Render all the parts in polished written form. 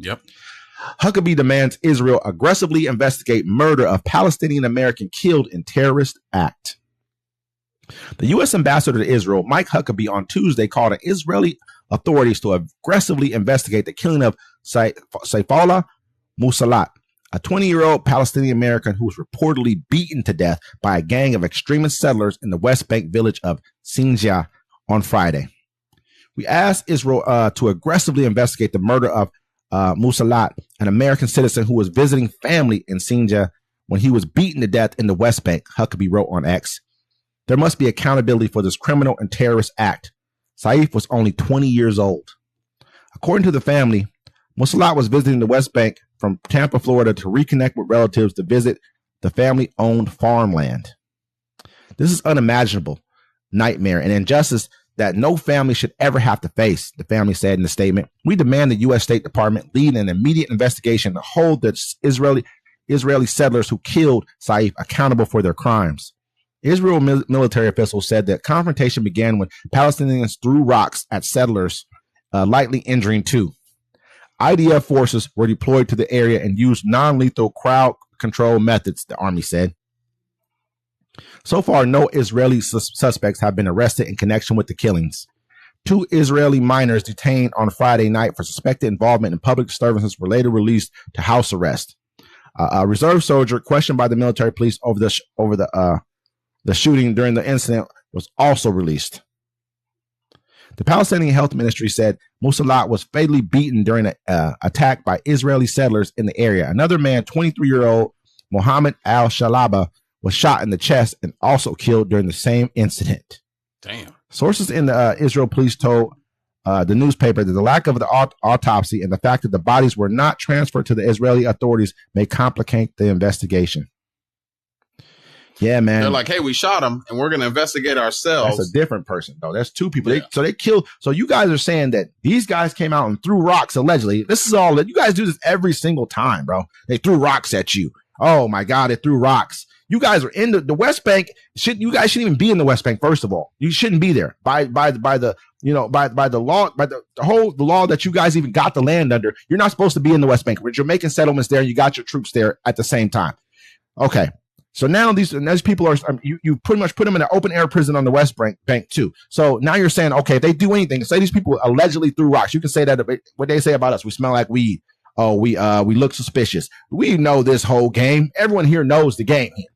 Yep. Huckabee demands Israel aggressively investigate murder of Palestinian-American killed in terrorist act. The U.S. ambassador to Israel, Mike Huckabee, on Tuesday called on Israeli authorities to aggressively investigate the killing of Sayfollah Musallet, a 20-year-old Palestinian-American who was reportedly beaten to death by a gang of extremist settlers in the West Bank village of Sinjil on Friday. We asked Israel to aggressively investigate the murder of Musallet, an American citizen who was visiting family in Sinjil when he was beaten to death in the West Bank, Huckabee wrote on X. There must be accountability for this criminal and terrorist act. Saif was only 20 years old. According to the family, Musallet was visiting the West Bank from Tampa, Florida to reconnect with relatives to visit the family-owned farmland. This is unimaginable nightmare and injustice that no family should ever have to face, the family said in the statement. We demand the U.S. State Department lead an immediate investigation to hold the Israeli settlers who killed Saif accountable for their crimes. Israel military officials said that confrontation began when Palestinians threw rocks at settlers, lightly injuring two. IDF forces were deployed to the area and used non-lethal crowd control methods, the army said. So far, no Israeli suspects have been arrested in connection with the killings. 2 Israeli minors detained on Friday night for suspected involvement in public disturbances were later released to house arrest. A reserve soldier questioned by the military police over the shooting during the incident was also released. The Palestinian Health Ministry said Musallet was fatally beaten during an attack by Israeli settlers in the area. Another man, 23-year-old Mohammed al-Shalaba, was shot in the chest and also killed during the same incident. Damn. Sources in the Israel police told the newspaper that the lack of the autopsy and the fact that the bodies were not transferred to the Israeli authorities may complicate the investigation. Yeah, man. They're like, hey, we shot him and we're going to investigate ourselves. That's a different person, though. That's 2 people. Yeah. They killed. So you guys are saying that these guys came out and threw rocks, allegedly. This is all that you guys do this every single time, bro. They threw rocks at you. Oh, my God. They threw rocks. You guys are in the West Bank. You guys shouldn't even be in the West Bank. First of all, you shouldn't be there by the law, the law that you guys even got the land under. You're not supposed to be in the West Bank, but you're making settlements there. And you got your troops there at the same time. Okay. So now these people are, you pretty much put them in an open air prison on the West Bank too. So now you're saying, okay, if they do anything, say these people allegedly threw rocks, you can say that what they say about us, we smell like weed. Oh, we look suspicious. We know this whole game. Everyone here knows the game here.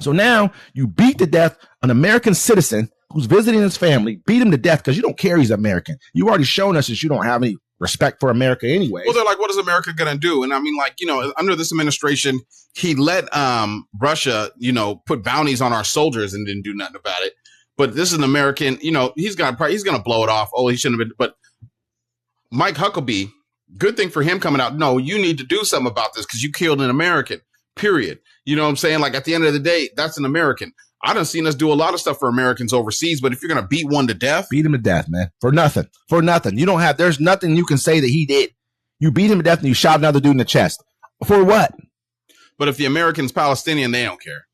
So now you beat to death an American citizen who's visiting his family, beat him to death because you don't care he's American. You've already shown us that you don't have any respect for America anyway. Well, they're like, what is America going to do? And I mean, like, under this administration, he let Russia, put bounties on our soldiers and didn't do nothing about it. But this is an American, he's going to blow it off. Oh, he shouldn't have been. But Mike Huckabee, good thing for him coming out. No, you need to do something about this because you killed an American, period. You know what I'm saying? Like, at the end of the day, that's an American. I done seen us do a lot of stuff for Americans overseas, but if you're going to beat one to death. Beat him to death, man. For nothing. There's nothing you can say that he did. You beat him to death and you shot another dude in the chest. For what? But if the American's Palestinian, they don't care.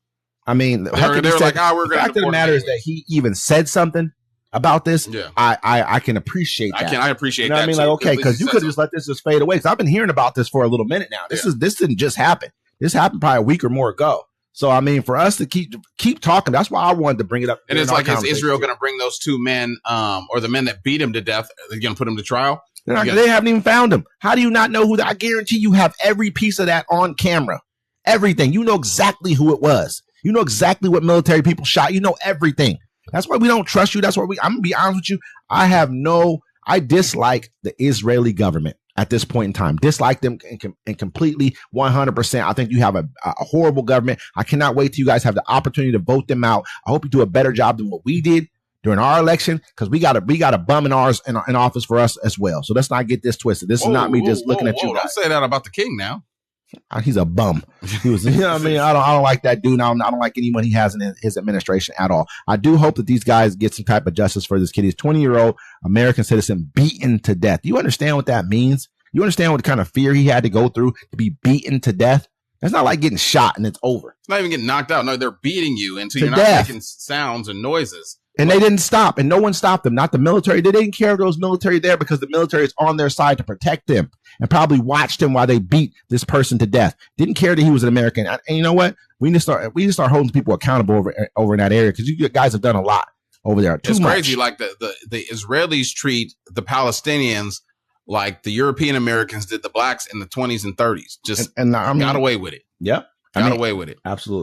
I mean, they're like, we're going to. The fact of the matter is that he even said something about this. Yeah. I can appreciate that. I appreciate that. I mean, too, like, okay, because you could just let this just fade away. Because I've been hearing about this for a little minute now. This didn't just happen. This happened probably a week or more ago. So, I mean, for us to keep talking, that's why I wanted to bring it up. And it's like, is Israel going to bring those 2 men or the men that beat him to death? Are they going to put him to trial? They haven't even found him. How do you not know who? I guarantee you have every piece of that on camera. Everything. You know exactly who it was. You know exactly what military people shot. You know everything. That's why we don't trust you. That's why I'm going to be honest with you. I dislike the Israeli government. At this point in time, dislike them and completely 100%. I think you have a horrible government. I cannot wait till you guys have the opportunity to vote them out. I hope you do a better job than what we did during our election, because we got a bum in office for us as well. So let's not get this twisted. This is not me just looking at you guys. Don't say that about the king now. He's a bum. He was, you know what I mean? I don't like that dude. I don't like anyone he has in his administration at all. I do hope that these guys get some type of justice for this kid. He's 20-year-old American citizen beaten to death. Do you understand what that means? You understand what kind of fear he had to go through to be beaten to death? It's not like getting shot and it's over. It's not even getting knocked out. No, they're beating you until you're not making sounds and noises. And they didn't stop, and no one stopped them. Not the military. They didn't care if there was military there because the military is on their side to protect them and probably watched him while they beat this person to death. Didn't care that he was an American. And you know what? We need to start holding people accountable over in that area because you guys have done a lot over there. It's crazy. Like the Israelis treat the Palestinians like the European Americans did the blacks in the 20s and 30s. Just got away with it. Yep. Got away with it. Absolutely.